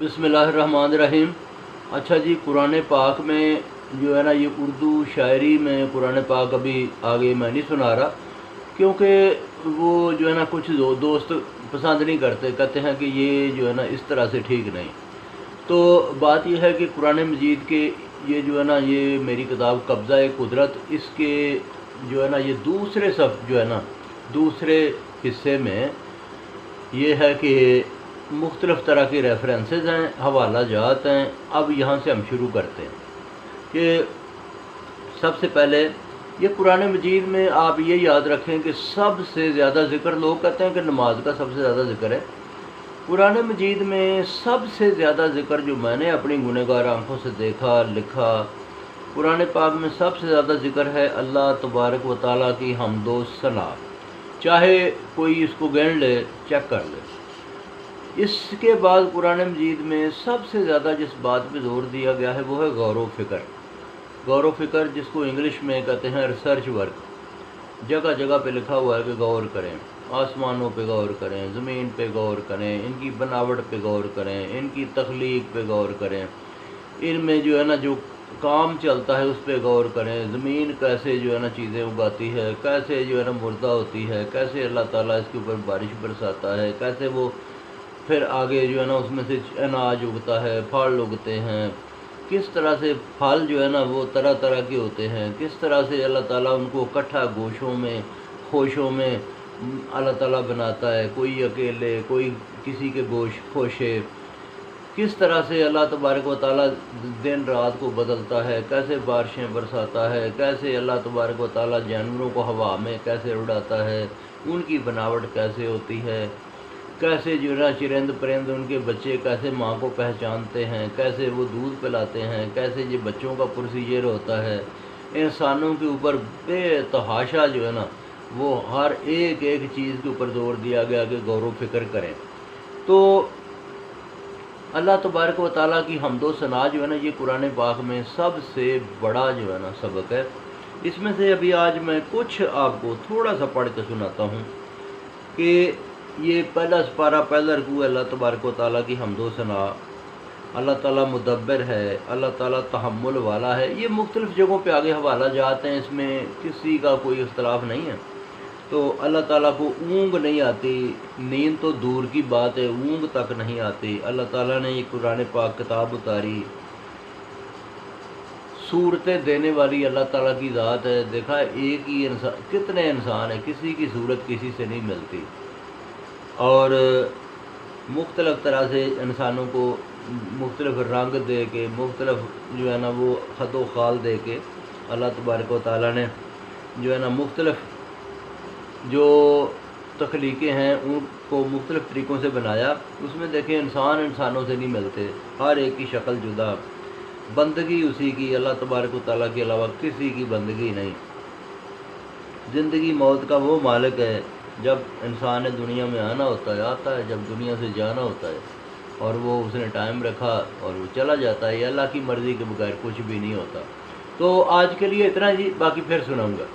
बिस्मिल्लाहिर्रहमानिर्रहीम। अच्छा जी, कुरान पाक में जो है ना, ये उर्दू शायरी में कुरान पाक अभी आगे मैं नहीं सुना रहा, क्योंकि वो जो है ना कुछ दोस्त पसंद नहीं करते, कहते हैं कि ये जो है ना इस तरह से ठीक नहीं। तो बात यह है कि कुरान मजीद के ये जो है ना, ये मेरी किताब कब्ज़ा-ए-कुदरत, इसके जो है ना ये दूसरे सफ़ जो है ना, दूसरे हिस्से में ये है कि मुख्तलिफ़ तरह के रेफरेंसेस हैं, हवाला जात हैं। अब यहाँ से हम शुरू करते हैं कि सबसे पहले ये कुरान मजीद में आप ये याद रखें कि सबसे ज़्यादा ज़िक्र, लोग कहते हैं कि नमाज का सबसे ज़्यादा ज़िक्र है, कुरान मजीद में सबसे ज़्यादा ज़िक्र जो मैंने अपनी गुनहगार आँखों से देखा, लिखा, कुरान पाक में सबसे ज़्यादा ज़िक्र है अल्लाह तबारक व तआला की हम्दो सना। चाहे कोई इसको गिन ले, चेक कर ले। इसके बाद कुरान मजीद में सबसे ज़्यादा जिस बात पे जोर दिया गया है वो है गौर व फ़िक्र। गौर व फ़िक्र जिसको इंग्लिश में कहते हैं रिसर्च वर्क। जगह जगह पे लिखा हुआ है कि गौर करें, आसमानों पे गौर करें, ज़मीन पे गौर करें, इनकी बनावट पे गौर करें, इनकी तख्लीक पे गौर करें, इनमें जो है ना जो काम चलता है उस पर गौर करें, ज़मीन कैसे जो है ना चीज़ें उगाती है, कैसे जो है ना मुर्दा होती है, कैसे अल्लाह ताला इसके ऊपर बारिश बरसाता है, कैसे वो फिर आगे जो है ना उसमें से अनाज उगता है, फल उगते हैं, किस तरह से फल जो है ना वो तरह तरह के होते हैं, किस तरह से अल्लाह ताला उनको इकट्ठा गोशों में, खोशों में अल्लाह ताला बनाता है, कोई अकेले, कोई किसी के गोश खोशे, किस तरह से अल्लाह तबारक व तआला दिन रात को बदलता है, कैसे बारिशें बरसाता है, कैसे अल्लाह तबारक व तआला जानवरों को हवा में कैसे उड़ाता है, उनकी बनावट कैसे होती है, कैसे जो है ना चिरंद परिंद उनके बच्चे कैसे माँ को पहचानते हैं, कैसे वो दूध पिलाते हैं, कैसे ये बच्चों का प्रोसीजर होता है। इंसानों के ऊपर बेतहाशा जो है ना वो हर एक एक चीज़ के ऊपर जोर दिया गया कि गौर व फ़िक्र करें। तो अल्लाह तबारक व तआला की हम्दो सना जो है ना ये कुरान पाक में सबसे बड़ा जो है ना सबक है। इसमें से अभी आज मैं कुछ आपको थोड़ा सा पढ़ के सुनाता हूँ कि ये पहला सपारा, पहला रकू अल्लाह तबारक व तआला की हम्दो सना। अल्लाह ताला मुदब्बिर है, अल्लाह ताला तहम्मुल वाला है। ये मुख्तलिफ़ जगहों पे आगे हवाला जाते हैं, इसमें किसी का कोई इख्तलाफ नहीं है। तो अल्लाह ताला को ऊँग नहीं आती, नींद तो दूर की बात है, ऊँग तक नहीं आती। अल्लाह ताला ने ये कुरान पाक किताब उतारी, सूरतें देने वाली अल्लाह ताला की ज़ात है। देखा एक ही इंसान, कितने इंसान है, किसी की सूरत किसी से नहीं मिलती, और मुख्तलिफ़ तरह से इंसानों को मुख्तलिफ़ रंग दे के, मुख्तलिफ़ जो है ना वो ख़त व ख़ाल दे के अल्लाह तबारक व तआला ने जो है ना मुख्तलिफ़ जो तख्लीक़ें हैं उनको मुख्तलिफ़ तरीक़ों से बनाया। उसमें देखें इंसान इंसानों से नहीं मिलते, हर एक की शक्ल जुदा, बंदगी उसी की, अल्लाह तबारक व तआला के अलावा किसी की बंदगी नहीं। ज़िंदगी मौत का वो मालिक है, जब इंसान ने दुनिया में आना होता है आता है, जब दुनिया से जाना होता है और वो उसने टाइम रखा और वो चला जाता है। अल्लाह की मर्ज़ी के बगैर कुछ भी नहीं होता। तो आज के लिए इतना ही, बाकी फिर सुनाऊँगा।